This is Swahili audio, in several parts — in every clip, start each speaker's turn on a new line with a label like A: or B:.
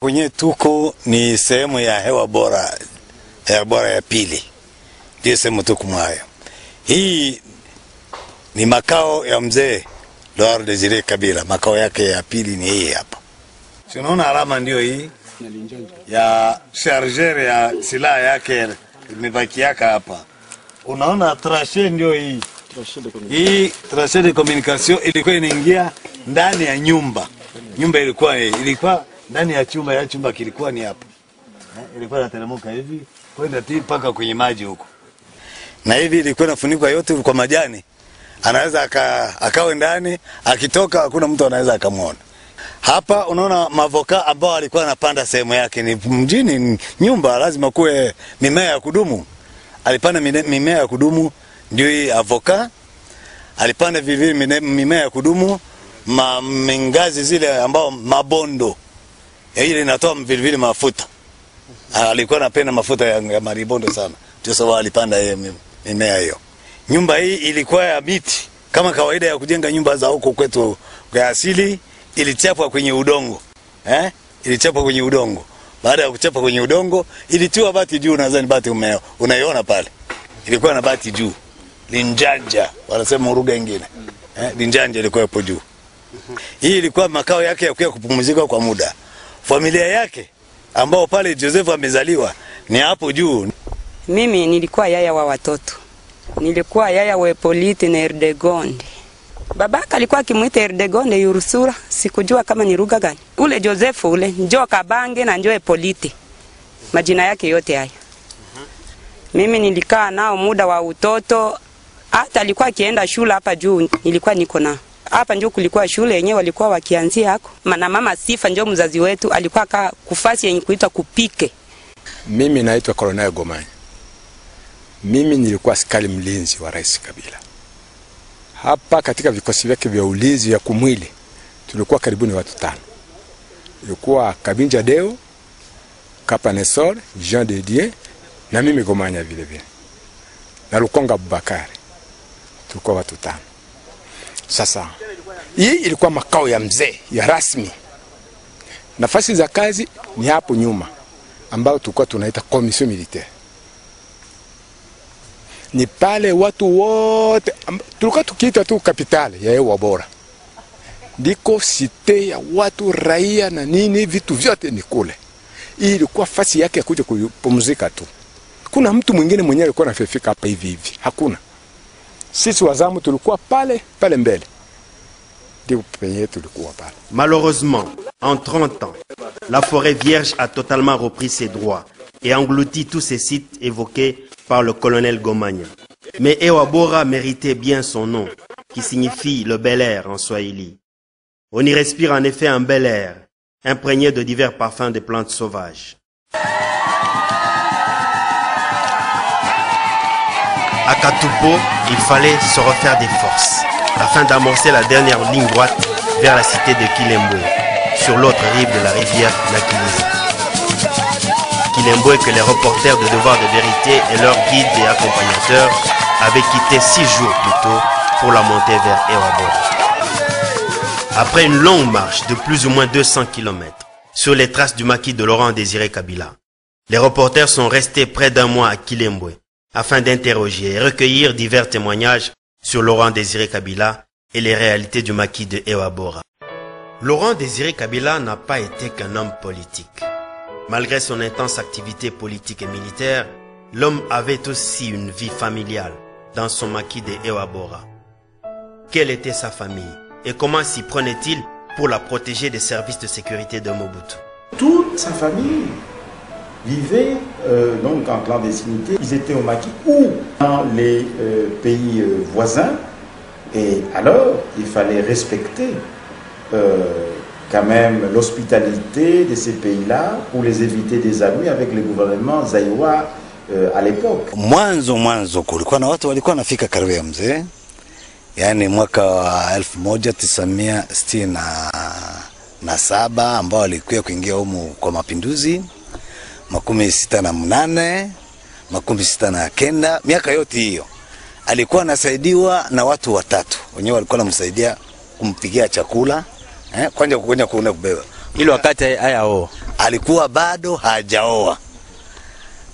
A: Kwenye tuko ni sehemu ya hewa bora ya pili. Ndio sehemu tuko mwayo. Hii ni makao ya mzee Laurent Desire Kabila. Makao yake ya pili ni hii hapa. Unaona alama ndio hii ya charger ya silaha yake imebaki hapa. Unaona trachet ndio hii. Hii trachet de communication ilikuwa inaingia ndani ya nyumba. Nyumba ilikuwa ndani ya chumba kilikuwa ni hapa. Ilikuwa inateremka hivi kwenda mpaka kwenye maji huko. Na hivi ilikuwa inafunikwa yote kwa majani. Anaweza akawe ndani, akitoka hakuna mtu anaweza akamwona. Hapa unaona mavoka ambao alikuwa anapanda sehemu yake ni mjini, nyumba lazima kuwe mimea ya kudumu. Alipanda mimea ya kudumu ndio hii avoka. Alipanda vivyo mimea ya kudumu, mengazi zile ambao mabondo. Ile inatoa vile mafuta. Alikuwa anapenda mafuta ya maribondo sana. Ndio sababu alipanda mimea hiyo. Nyumba hii ilikuwa ya miti. Kama kawaida ya kujenga nyumba za huko kwetu kwa asili, ilichapwa kwenye udongo. Ilichapwa kwenye udongo. Baada ya kuchapa kwenye udongo, ilitiwa bati juu, nadhani bati unaiona pale. Ilikuwa na bati juu. Linjanja, wanasema lugha nyingine. Linjanja ilikuwa hapo juu. Hii ilikuwa makao yake ya kuja kupumzika kwa muda. Familia yake ambao pale Joseph amezaliwa ni hapo juu.
B: Mimi nilikuwa yaya wa watoto. Nilikuwa yaya wa Polite na Erdegonde. Babaka alikuwa akimuita Erdegonde Yurusura, sikujua kama ni lugha gani. Ule Joseph ule njoo Kabange na njoo Polite. Majina yake yote haya. Mimi nilikaa nao muda wa utoto. Hata alikuwa akienda shule hapa juu, nilikuwa niko nao. Hapa njoo kulikuwa shule yenyewe walikuwa wakianzia hako. Na mama Sifa njoo mzazi wetu alikuwa kufasi yenye kuitwa Kupike.
C: Mimi naitwa Colonel Gomanya. Mimi nilikuwa askari mlinzi wa Rais Kabila. Hapa katika vikosi vyake vya ulinzi ya kumwili tulikuwa karibuni watu 5. Ilikuwa Kabinja Deo, Kapanesor, Jean de Dieu na mimi Gomanya vile vile. Na Lukonga Abubakari. Tulikuwa watu 5. Sasa hii ilikuwa makao ya mzee ya rasmi. Nafasi za kazi ni hapo nyuma ambao tulikuwa tunaita commission militaire. Ni pale watu wote tulikuwa tukiita tu kapitali ya hewa bora. Ndiko site ya watu raia na nini vitu vyote ni kule. Hii ilikuwa fasi yake ya kuja kupumzika tu. Kuna mtu mwingine mwenyewe alikuwa anafika hapa hivi. Hakuna. Sisi wazamu tulikuwa pale mbele.
D: Malheureusement, en 30 ans, la forêt vierge a totalement repris ses droits et englouti tous ces sites évoqués par le colonel Gomanya. Mais Ewa Bora méritait bien son nom, qui signifie le bel air en swahili. On y respire en effet un bel air, imprégné de divers parfums de plantes sauvages. À Katupo, il fallait se refaire des forces afin d'amorcer la dernière ligne droite vers la cité de Kilembwe, sur l'autre rive de la rivière Nakiliza. Kilembwe que les reporters de Devoir de Vérité et leurs guides et accompagnateurs avaient quitté 6 jours plus tôt pour la montée vers Ewa Bora. Après une longue marche de plus ou moins 200 km sur les traces du maquis de Laurent Désiré Kabila, les reporters sont restés près d'un mois à Kilembwe afin d'interroger et recueillir divers témoignages sur Laurent Désiré Kabila et les réalités du maquis de Ewa Bora. Laurent Désiré Kabila n'a pas été qu'un homme politique. Malgré son intense activité politique et militaire, l'homme avait aussi une vie familiale dans son maquis de Ewa Bora. Quelle était sa famille et comment s'y prenait-il pour la protéger des services de sécurité de Mobutu?
E: Toute sa famille vivait donc en clandestinité. Ils étaient au maquis ou dans les pays voisins. Et alors, il fallait respecter quand même l'hospitalité de ces pays-là pour les éviter des ennuis avec le gouvernement zaïrois à l'époque.
A: Mwanzo kulikuwa na watu walikuwa nafika karibu ya mzee. Yaani mwaka wa 1967 ambao walikuwa kuingia humu kwa mapinduzi. 68, 69, miaka yote hiyo. Alikuwa anasaidiwa na watu 3. Wenyewe walikuwa wanamsaidia kumpigia chakula, kwanza kuenda kubeba.
F: Ile wakati haya
A: alikuwa bado hajaoa.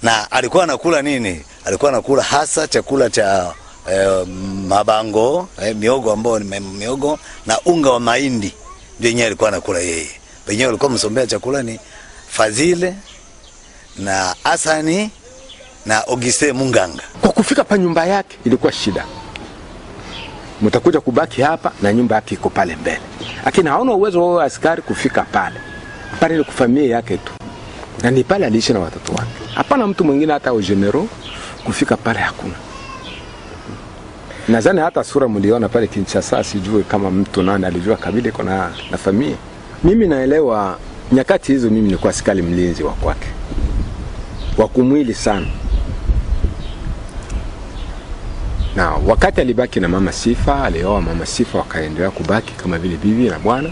A: Na alikuwa anakula nini? Alikuwa anakula hasa chakula cha mabango, miogo ambao ni miogo na unga wa mahindi. Ndio yenyewe alikuwa anakula yeye. Wenyewe walikuwa msombea chakula ni Fazile na Asani na Auguste Munganga.
C: Kwa kufika pa nyumba yake ilikuwa shida. Mtakuja kubaki hapa na nyumba yake iko pale mbele. Lakini haona uwezo wa askari kufika pale. Pale ni kufamia yake tu. Na ni pale aliishi na watoto wake. Hapana mtu mwingine hata au general kufika pale hakuna. Nadhani hata sura mliona pale Kinshasa, sijui kama mtu nani alijua Kabila iko na familia. Mimi naelewa nyakati hizo mimi nilikuwa askari mlinzi wa kwake. Wa kumwili sana. Na wakati alibaki na mama Sifa, alioa mama Sifa, wakaendelea kubaki kama vile bibi na bwana.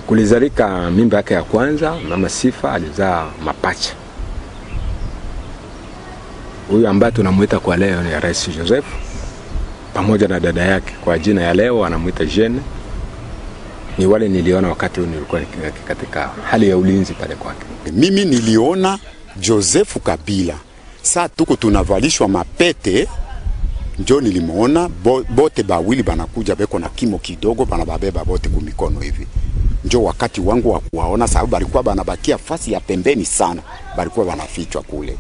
C: Kulizalika mimba yake ya kwanza, mama Sifa alizaa mapacha. Huyu ambaye tunamuita kwa leo ni Rais Joseph, pamoja na dada yake kwa jina ya leo anamuita Jeanne. Ni wale niliona wakati nilikuwa katika hali ya ulinzi pale kwake.
F: Mimi niliona Joseph Kabila. Saa tuko tunavalishwa mapete, njo nilimuona bote bawili banakuja beko na kimo kidogo banababeba bote kumikono hivi. Njo wakati wangu wa kuwaona, sababu balikuwa banabakia fasi ya pembeni sana, balikuwa banafichwa kule.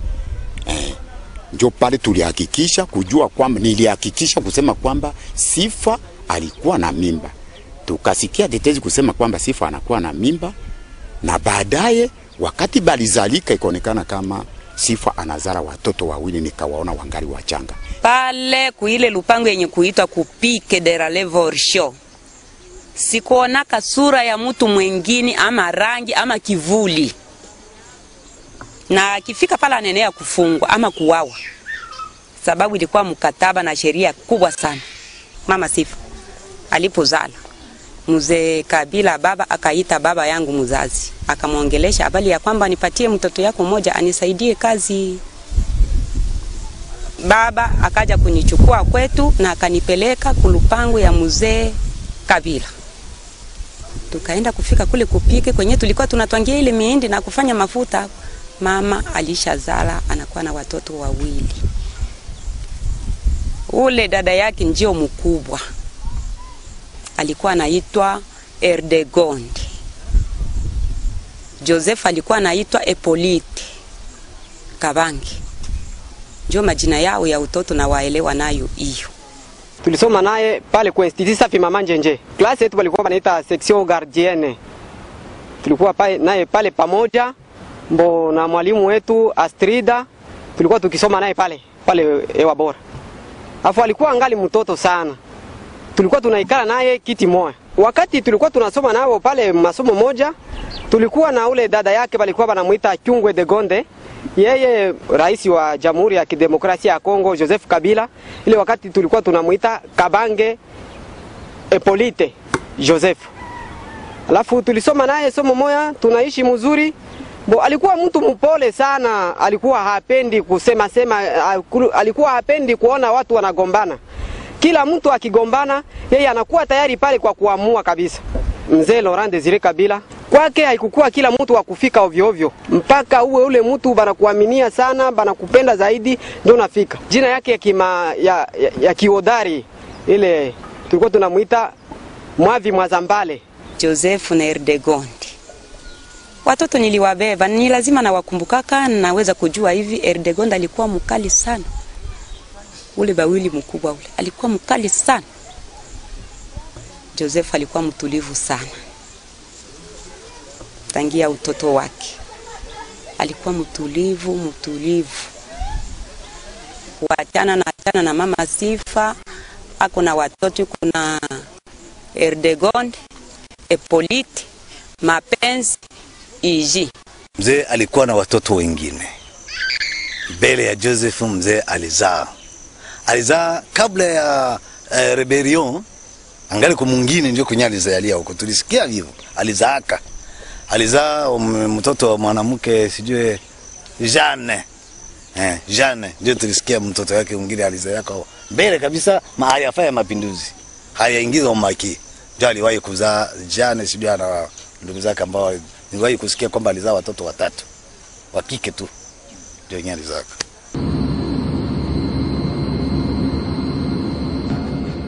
F: Njo pale tulihakikisha kujua kwamba, nilihakikisha kusema kwamba Sifa alikuwa na mimba. Tukasikia tetezi kusema kwamba Sifa anakuwa na mimba, na baadaye wakati balizalika ikaonekana kama Sifa anazara watoto wawili, nikawaona wangali wachanga.
B: Pale kuile lupango yenye kuitwa kupike de la Levorsho. Sikuonaka sura ya mtu mwingine ama rangi ama kivuli. Na akifika pala anenea kufungwa ama kuwawa. Sababu ilikuwa mkataba na sheria kubwa sana. Mama Sifa alipozala, Mzee Kabila baba akaita baba yangu mzazi, akamwongelesha habari ya kwamba nipatie mtoto yako mmoja anisaidie kazi. Baba akaja kunichukua kwetu na akanipeleka kulupango ya Mzee Kabila. Tukaenda kufika kule kupike kwenye tulikuwa tunatwangia ile miindi na kufanya mafuta. Mama alishazala, anakuwa na watoto wawili. Ule dada yake ndio mkubwa, alikuwa anaitwa Erdegonde. Joseph alikuwa anaitwa Epolite Kabangi. Ndio majina yao ya utoto na waelewa nayo hiyo.
G: Tulisoma naye pale kwa Institut Safi Mama Njenje. Klasi yetu walikuwa wanaita section gardienne. Tulikuwa pale naye pale pamoja na mwalimu wetu Astrida, tulikuwa tukisoma naye pale Ewa Bora. Afu alikuwa angali mtoto sana. Tulikuwa tunaikala naye kiti moja. Wakati tulikuwa tunasoma nao pale masomo moja, tulikuwa na ule dada yake walikuwa wanamuita Chungwe de Gonde. Yeye rais wa Jamhuri ya Kidemokrasia ya Kongo Joseph Kabila. Ile wakati tulikuwa tunamuita Kabange Epolite Joseph. Alafu tulisoma naye somo moja, tunaishi mzuri. Alikuwa mtu mpole sana, alikuwa hapendi kusema, alikuwa hapendi kuona watu wanagombana. Kila mtu akigombana, yeye anakuwa tayari pale kwa kuamua kabisa. Mzee Laurent Desire Kabila, kwake haikukuwa kila mtu wa kufika ovyo ovyo. Mpaka uwe ule mtu banakuaminia sana, banakupenda zaidi, ndio unafika. Jina yake ya kiodari, ile tulikuwa tunamuita Mwavi Mwazambale.
B: Joseph na Erdegonde. Watoto niliwabeba, ni lazima na wakumbukaka, naweza kujua hivi. Erdegonde alikuwa mkali sana. Ule bawili mkubwa ule alikuwa mkali sana. Joseph alikuwa mtulivu sana. Tangia utoto wake alikuwa mtulivu. Kuachana na mama Sifa, ako na watoto, kuna Erdegonde, Epolite, Mapenzi, Iji.
A: Mzee alikuwa na watoto wengine. Mbele ya Joseph mzee alizaa kabla ya rebellion, angali kwa mwingine ndio kunya alizalia huko. Tulisikia hivyo. Alizaa mtoto wa mwanamke sijue Jeanne. Jeanne ndio tulisikia mtoto wake mwingine alizaa kwa mbele kabisa mahali afanya mapinduzi. Hayaingiza umaki. Ndio aliwahi kuzaa Jeanne sijue na ndugu zake ambao Niliwahi kusikia kwamba alizaa watoto 3 wa kike tu, ndio yenyewe alizaka.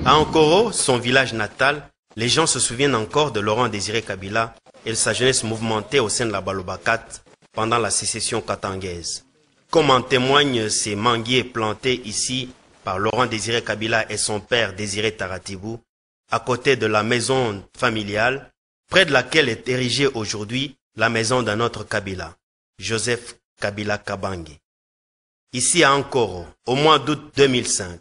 D: À Ankoro, son village natal, les gens se souviennent encore de Laurent Désiré Kabila et de sa jeunesse mouvementée au sein de la Balobakat pendant la sécession katangaise. Comme en témoignent ces manguiers plantés ici par Laurent Désiré Kabila et son père Désiré Taratibou, à côté de la maison familiale, près de laquelle est érigée aujourd'hui la maison d'un autre Kabila, Joseph Kabila Kabange. Ici à Ankoro, au mois d'août 2005,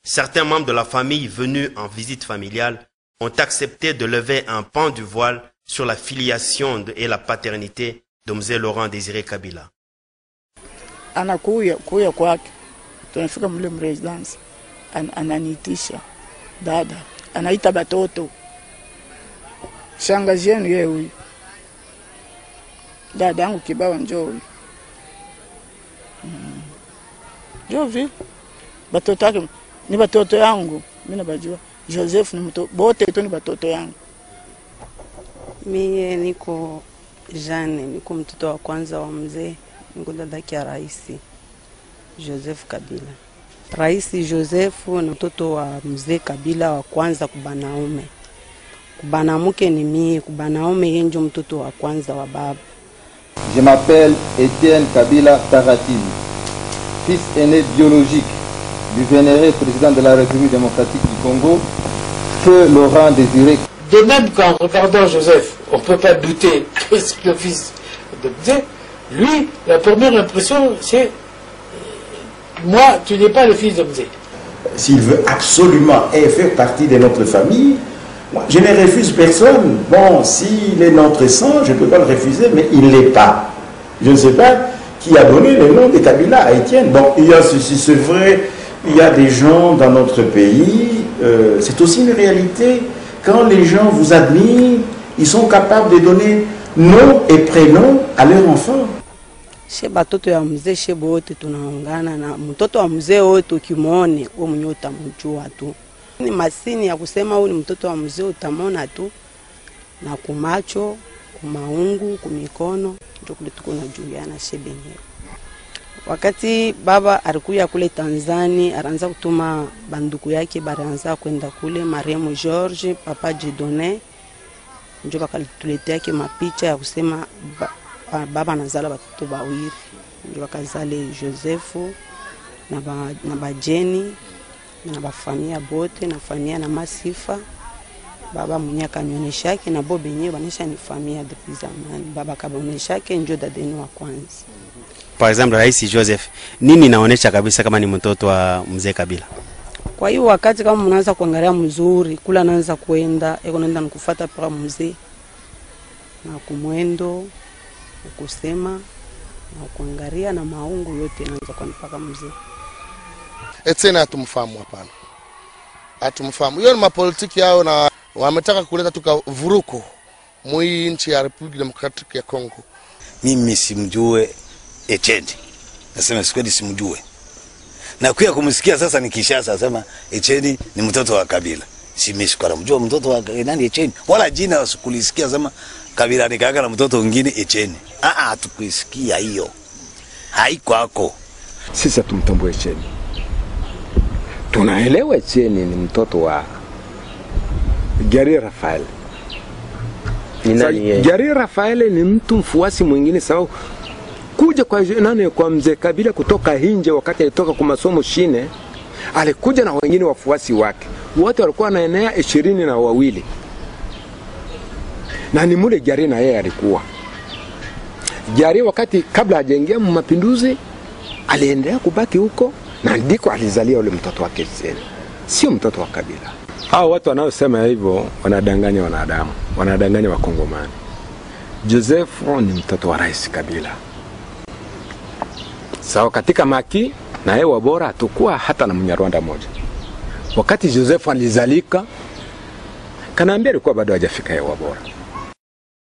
D: certains membres de la famille venus en visite familiale ont accepté de lever un pan du voile sur la filiation et la paternité de Mzee Laurent Désiré Kabila.
H: Anakuya kwake, tunafika mle mresidence, ananiitisha dada, anaita batoto, shangazi yenu yeye huyu, dada yangu Kibawa njoo huyu. Njoo vile batoto yake ni batoto yangu, mimi nabajua. Joseph ni mtoto, bote tu ni batoto yangu.
B: Mimi niko Jeanne, niko mtoto wa kwanza wa mzee, niko dada ya rais Joseph Kabila. Rais Joseph ni mtoto wa mzee Kabila wa kwanza kubanaume. Kubanamuke ni mimi, kubanaume yeye ndio mtoto wa kwanza wa baba.
I: Je m'appelle Etienne Kabila Taratibou, fils aîné biologique du vénéré président de la République démocratique du Congo, que Laurent Désiré.
J: De même qu'en regardant Joseph, on ne peut pas douter que c'est le fils de Mzee. Lui, la première impression, c'est moi, tu n'es pas le fils de Mzee.
E: S'il veut absolument faire partie de notre famille, moi, je ne refuse personne. Bon, s'il est notre sang, je ne peux pas le refuser, mais il ne l'est pas. Je ne sais pas qui a donné le nom de Kabila à Etienne. Donc, il y a ceci, c'est vrai, il y a des gens dans notre pays, c'est aussi une réalité. Quand les gens vous admirent, ils sont capables de donner nom et prénom à leur enfant.
B: She batoto ya mzee she bote tunaungana na mtoto wa mzee wote ukimwone wewe mwenyewe utamjua tu. Ni masini ya kusema huyu ni mtoto wa mzee utamona tu na kumacho, kumaungu, kumikono, ndio kule tuko na Juliana Shebenye. Wakati baba alikuja kule Tanzania, alianza kutuma banduku yake baraanza kwenda kule marehemu George, papa Jedone. Ndio bakatuletea yake mapicha ya kusema baba anazala watoto bawili. Ndio wakazale Josefu na bajeni na bafamia bote na famia na Masifa. Baba mwenye akanionyesha yake na bobe yenyewe banisha ni famia depuis zamani. Baba kabaonyesha yake ndio dadenu wa kwanza.
D: Par exemple, Rais Joseph, nini inaonyesha kabisa kama ni mtoto wa mzee Kabila?
B: Kwa hiyo wakati kama mnaanza kuangalia mzuri, kula anaanza kwenda, eko naenda nikufuata para mzee. Na kumwendo, ukusema, na kuangalia na maungu yote anaanza kwa mpaka mzee.
K: Etienne hatumfahamu hapana. Hatumfahamu. Hiyo ni mapolitiki yao na wametaka kuleta tuka vuruko mwi nchi ya Republic Democratic ya Congo.
A: Mimi simjue Etienne. Nasema sikweli simjue. Na kuya kumsikia sasa nikishasa nasema Etienne ni mtoto wa Kabila. Simeshikara mjua mtoto wa nani Etienne. Wala jina usikulisikia sema Kabila nikaanga na mtoto mwingine Etienne. Hatukuisikia hiyo. Haiko hako.
C: Sisi tumtambue Etienne. Tunaelewa Etienne ni mtoto wa Gary Rafael. Gary Rafael ni mtu mfuasi mwingine sawa kuja kwa nani kwa mzee Kabila kutoka nje wakati alitoka kwa masomo shine, alikuja na wengine wafuasi wake. Wote walikuwa na enea 22. Na ni mule Gary na yeye alikuwa. Gary wakati kabla hajaingia mapinduzi aliendelea kubaki huko na ndiko alizalia ule mtoto wake Etienne. Sio mtoto wa Kabila. Hao watu wanaosema hivyo wanadanganya wanadamu, wanadanganya wakongomani. Joseph ni mtoto wa Rais Kabila. Sawa katika maki na hewa bora tukua hata na Mnyarwanda moja. Wakati Joseph alizalika, kanaambia alikuwa bado hajafika hewa bora.